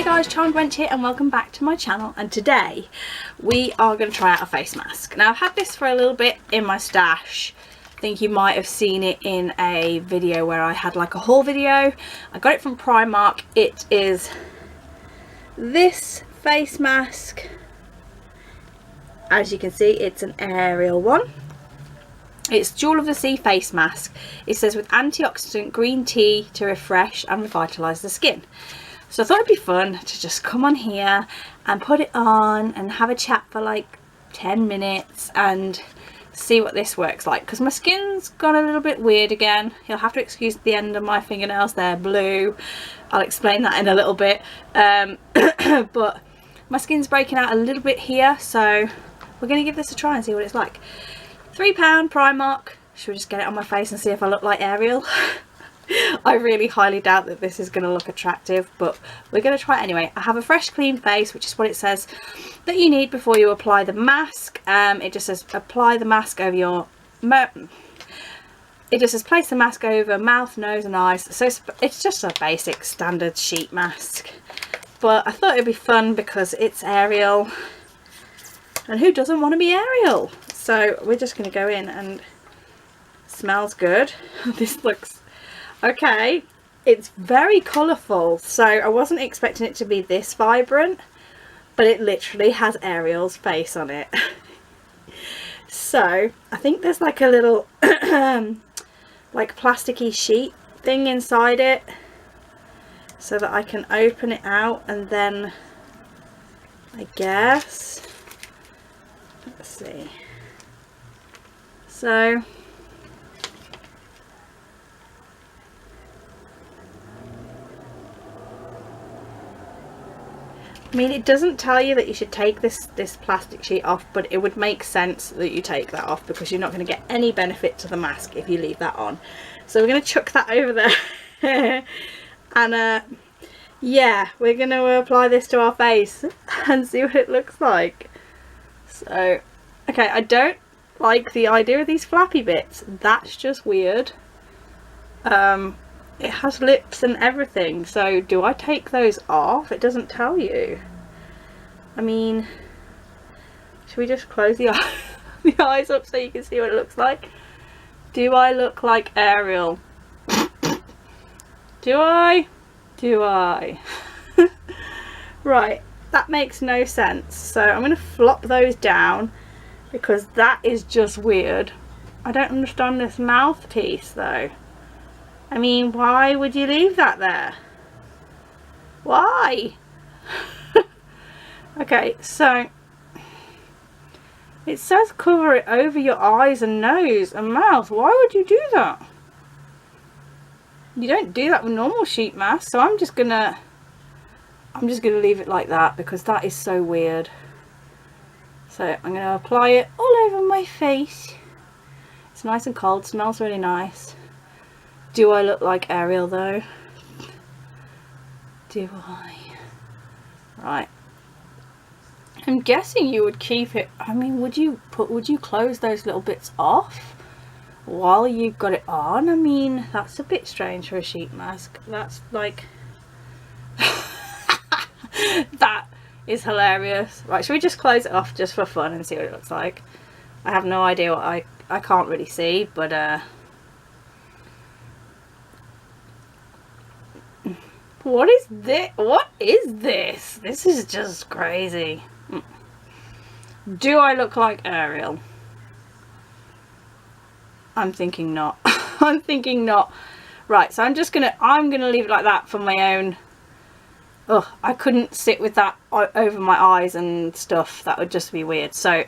Hey guys, Charmedwench here and welcome back to my channel, and today we are going to try out a face mask. Now I've had this for a little bit in my stash. I think you might have seen it in a video where I had like a haul video. I got it from Primark. It is this face mask. As you can see, it's an Ariel one. It's Jewel of the Sea face mask. It says with antioxidant green tea to refresh and revitalise the skin. So I thought it'd be fun to just come on here and put it on and have a chat for like 10 minutes and see what this works like, because my skin's gone a little bit weird again. You'll have to excuse the end of my fingernails, they're blue. I'll explain that in a little bit. But my skin's breaking out a little bit here, so we're going to give this a try and see what it's like. £3 Primark. Should we just get it on my face and see if I look like Ariel? I really highly doubt that this is going to look attractive, but we're going to try it anyway. I have a fresh clean face, which is what it says that you need before you apply the mask. It just says apply the mask over your it just says place the mask over mouth, nose and eyes. So it's just a basic standard sheet mask, but I thought it'd be fun because it's Ariel, and who doesn't want to be Ariel? So we're just going to go in, and smells good. This looks okay. It's very colourful, so I wasn't expecting it to be this vibrant, but it literally has Ariel's face on it. So I think there's like a little like plasticky sheet thing inside it so that I can open it out, and then I guess, let's see. So I mean, it doesn't tell you that you should take this plastic sheet off, but it would make sense that you take that off because you're not going to get any benefit to the mask if you leave that on. So we're going to chuck that over there and yeah, we're going to apply this to our face and see what it looks like. So okay, I don't like the idea of these flappy bits. That's just weird. It has lips and everything, so do I take those off? It doesn't tell you. I mean, should we just close the eyes up so you can see what it looks like? Do I look like Ariel? Do I? Do I? Right, that makes no sense. So I'm going to flop those down because that is just weird. I don't understand this mouthpiece though. I mean, why would you leave that there? Why? Okay, so it says cover it over your eyes and nose and mouth. Why would you do that? You don't do that with normal sheet masks, so I'm just gonna leave it like that because that is so weird. So I'm gonna apply it all over my face. It's nice and cold, smells really nice. Do I look like Ariel though? Do I? Right. I'm guessing you would keep it. I mean, would you close those little bits off while you got it on? I mean, that's a bit strange for a sheet mask. That's like that is hilarious. Right, should we just close it off just for fun and see what it looks like? I have no idea what I can't really see, but what is this? What is this? This is just crazy. Do I look like Ariel? I'm thinking not. I'm thinking not. Right, so I'm gonna leave it like that for my own. Ugh, I couldn't sit with that over my eyes and stuff. That would just be weird. So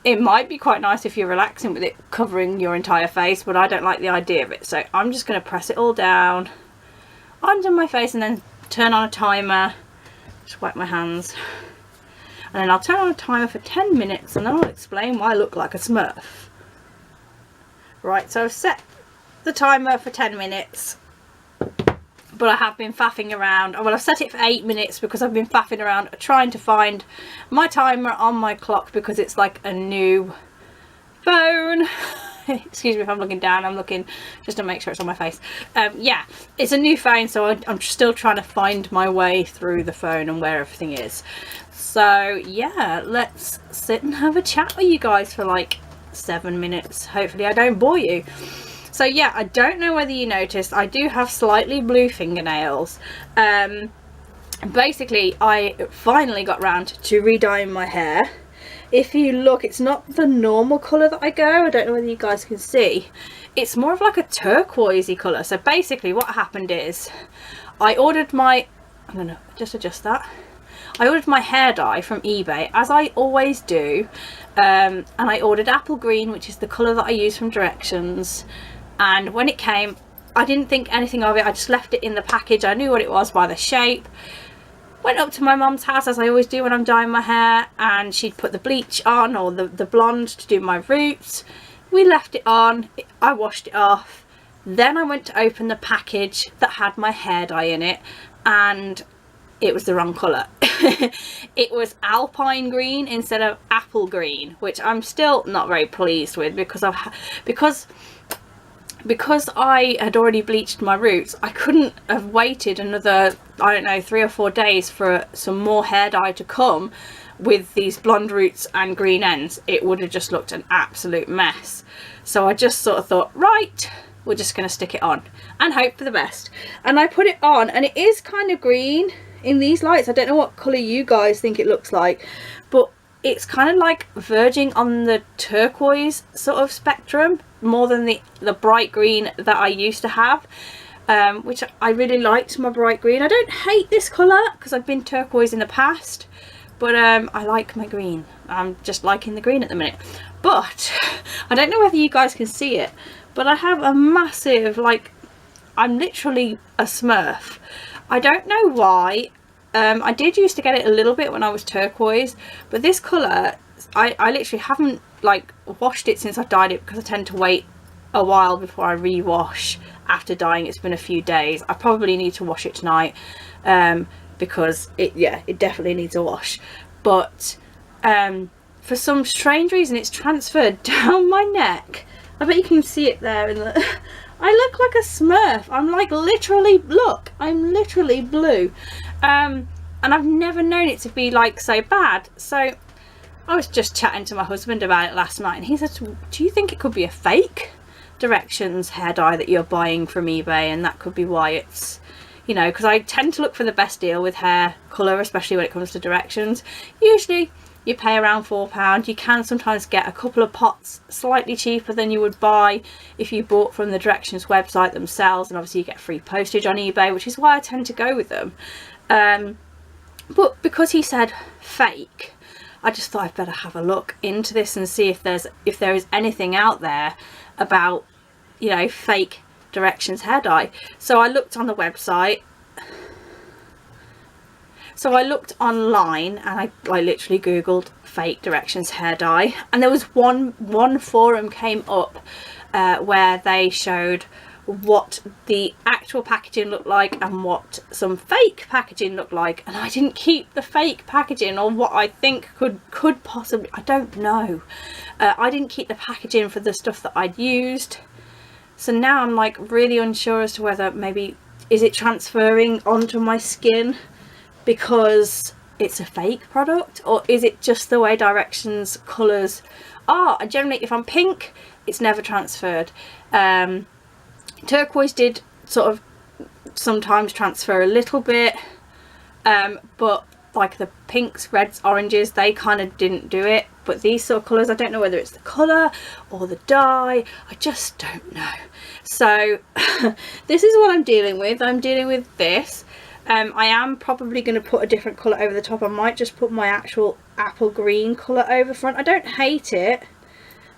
it might be quite nice if you're relaxing with it covering your entire face, but I don't like the idea of it. So I'm just gonna press it all down under my face and then turn on a timer. Just wipe my hands, and then I'll turn on a timer for 10 minutes and then I'll explain why I look like a Smurf. Right, so I've set the timer for 10 minutes, but I have been faffing around. Well, I've set it for 8 minutes because I've been faffing around trying to find my timer on my clock because it's like a new phone excuse me if I'm looking down, I'm looking just to make sure it's on my face. Yeah, it's a new phone, so I'm still trying to find my way through the phone and where everything is. So yeah, let's sit and have a chat with you guys for like 7 minutes. Hopefully I don't bore you. So yeah, I don't know whether you noticed, I do have slightly blue fingernails. Basically, I finally got round to re-dyeing my hair. If you look, it's not the normal colour that I go. I don't know whether you guys can see. It's more of like a turquoisey colour. So basically what happened is, I ordered my, I'm going to just adjust that. I ordered my hair dye from eBay, as I always do. And I ordered apple green, which is the colour that I use from directions. And when it came, I didn't think anything of it. I just left it in the package. I knew what it was by the shape. Went up to my mum's house, as I always do when I'm dyeing my hair, and she'd put the bleach on, or the blonde, to do my roots. We left it on, I washed it off. Then I went to open the package that had my hair dye in it, and it was the wrong colour. It was alpine green instead of apple green, which I'm still not very pleased with, because I had already bleached my roots. I couldn't have waited another, I don't know, 3 or 4 days for some more hair dye to come with these blonde roots and green ends. It would have just looked an absolute mess. So I just sort of thought, right, we're just going to stick it on and hope for the best. And I put it on, and it is kind of green in these lights. I don't know what colour you guys think it looks like, but it's kind of like verging on the turquoise sort of spectrum, more than the bright green that I used to have, which I really liked, my bright green. I don't hate this colour because I've been turquoise in the past, but I like my green. I'm just liking the green at the minute. But I don't know whether you guys can see it, but I have a massive, like, I'm literally a smurf. I don't know why. I did used to get it a little bit when I was turquoise, but this colour, I literally haven't like washed it since I dyed it, because I tend to wait a while before I re-wash after dyeing. It's been a few days. I probably need to wash it tonight, because it definitely needs a wash. But for some strange reason it's transferred down my neck. I bet you can see it there in the I look like a smurf. I'm like literally, look, I'm literally blue. And I've never known it to be like so bad. So I was just chatting to my husband about it last night, and he said, do you think it could be a fake directions hair dye that you're buying from eBay, and that could be why it's, you know, because I tend to look for the best deal with hair colour, especially when it comes to directions. Usually you pay around £4. You can sometimes get a couple of pots slightly cheaper than you would buy if you bought from the directions website themselves, and obviously you get free postage on eBay, which is why I tend to go with them. But because he said fake, I just thought I'd better have a look into this and see if there is anything out there about, you know, fake directions hair dye. So I looked on the website. So I looked online, and I literally googled fake directions hair dye, and there was one forum came up where they showed what the actual packaging looked like and what some fake packaging looked like, and I didn't keep the fake packaging, or what I think could possibly, I don't know, I didn't keep the packaging for the stuff that I'd used. So now I'm like really unsure as to whether maybe is it transferring onto my skin because it's a fake product, or is it just the way directions colours are. And generally if I'm pink, it's never transferred. Turquoise did sort of sometimes transfer a little bit, but like the pinks, reds, oranges, they kind of didn't do it. But these sort of colours, I don't know whether it's the colour or the dye, I just don't know. So this is what I'm dealing with. I'm dealing with this. I am probably going to put a different colour over the top. I might just put my actual apple green colour over front. I don't hate it,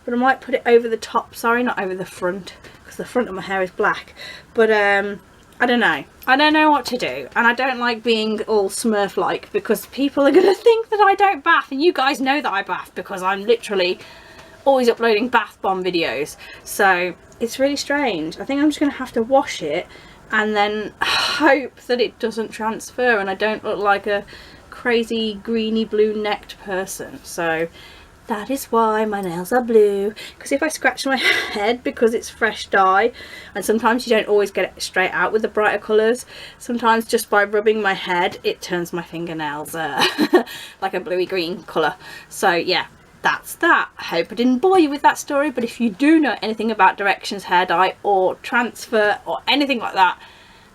but I might put it over the top, sorry, not over the front, because the front of my hair is black. But I don't know what to do, and I don't like being all smurf like, because people are going to think that I don't bath, and you guys know that I bath because I'm literally always uploading bath bomb videos. So it's really strange. I think I'm just going to have to wash it and then hope that it doesn't transfer and I don't look like a crazy greeny blue necked person. So That is why my nails are blue, because if I scratch my head, because it's fresh dye, and sometimes you don't always get it straight out with the brighter colours, sometimes just by rubbing my head it turns my fingernails like a bluey green colour. So yeah, that's that. I hope I didn't bore you with that story, but if you do know anything about Directions hair dye or transfer or anything like that,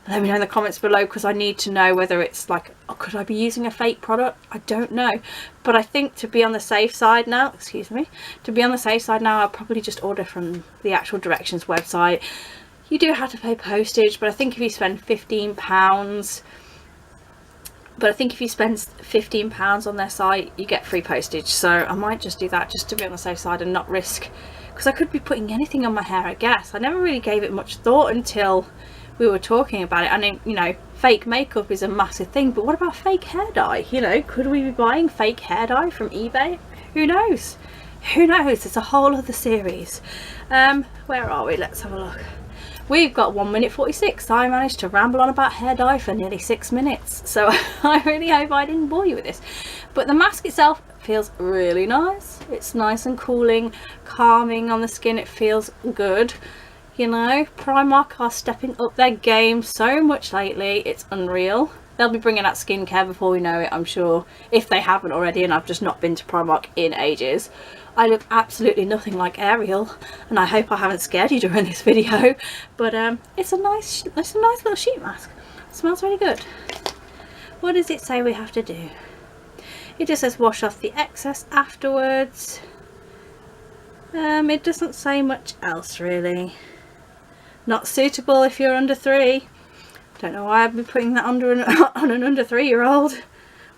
let me know in the comments below, because I need to know whether it's like, oh, could I be using a fake product? I don't know, but I think to be on the safe side now, excuse me, to be on the safe side now, I'll probably just order from the actual Directions website. You do have to pay postage, but I think if you spend £15, on their site, you get free postage. So I might just do that, just to be on the safe side and not risk, because I could be putting anything on my hair, I guess. I never really gave it much thought until we were talking about it. I mean, you know, fake makeup is a massive thing, but what about fake hair dye? You know, could we be buying fake hair dye from eBay? Who knows? Who knows? It's a whole other series. Where are we? Let's have a look. We've got 1 minute 46. I managed to ramble on about hair dye for nearly 6 minutes, so I really hope I didn't bore you with this. But the mask itself feels really nice. It's nice and cooling, calming on the skin. It feels good. You know, Primark are stepping up their game so much lately, it's unreal. They'll be bringing out skincare before we know it, I'm sure, if they haven't already, and I've just not been to Primark in ages. I look absolutely nothing like Ariel, and I hope I haven't scared you during this video, but it's a nice little sheet mask. It smells really good. What does it say we have to do? It just says wash off the excess afterwards. It doesn't say much else really. Not suitable if you're under 3. Don't know why I'd be putting that on an under 3-year-old,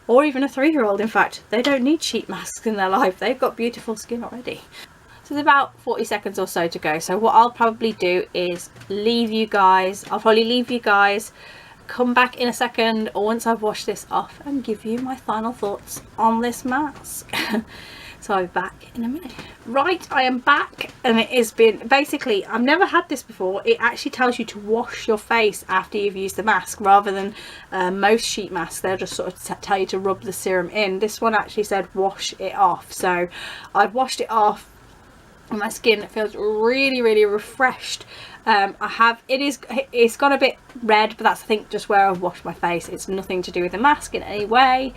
or even a 3-year-old. In fact, they don't need sheet masks in their life. They've got beautiful skin already. So there's about 40 seconds or so to go. So what I'll probably do is leave you guys. I'll probably leave you guys, come back in a second, or once I've washed this off, and give you my final thoughts on this mask. So I'll be back in a minute. Right, I am back, and it has been, basically, I've never had this before. It actually tells you to wash your face after you've used the mask, rather than most sheet masks. They'll just sort of tell you to rub the serum in. This one actually said wash it off. So I've washed it off, and my skin feels really, really refreshed. It's got a bit red, but that's, I think, just where I've washed my face. It's nothing to do with the mask in any way.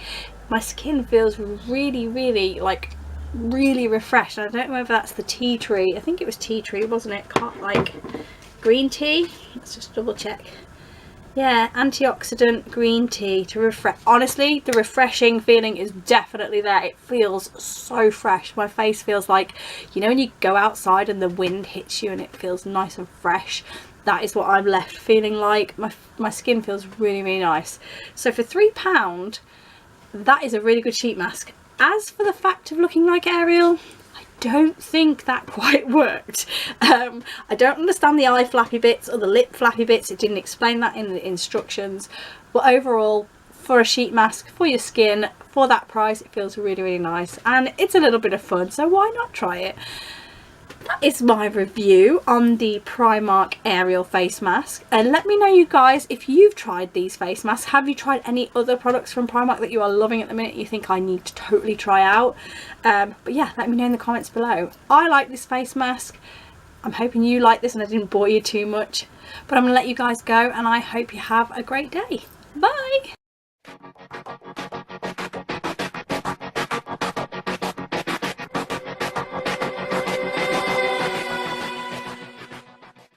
My skin feels really, really, like, really refreshed. I don't know whether that's the tea tree. I think it was tea tree, wasn't it? Like green tea. Let's just double check. Yeah, antioxidant green tea to refresh. Honestly, the refreshing feeling is definitely there. It feels so fresh. My face feels like, you know, when you go outside and the wind hits you and it feels nice and fresh. That is what I'm left feeling like. My skin feels really, really nice. So for £3, that is a really good sheet mask. As for the fact of looking like Ariel, I don't think that quite worked. I don't understand the eye flappy bits or the lip flappy bits. It didn't explain that in the instructions. But overall, for a sheet mask, for your skin, for that price, it feels really, really nice. And it's a little bit of fun, so why not try it? That is my review on the Primark Ariel face mask, and let me know, you guys, if you've tried these face masks. Have you tried any other products from Primark that you are loving at the minute, you think I need to totally try out? But yeah, let me know in the comments below. I like this face mask. I'm hoping you like this and I didn't bore you too much, but I'm gonna let you guys go, and I hope you have a great day. Bye.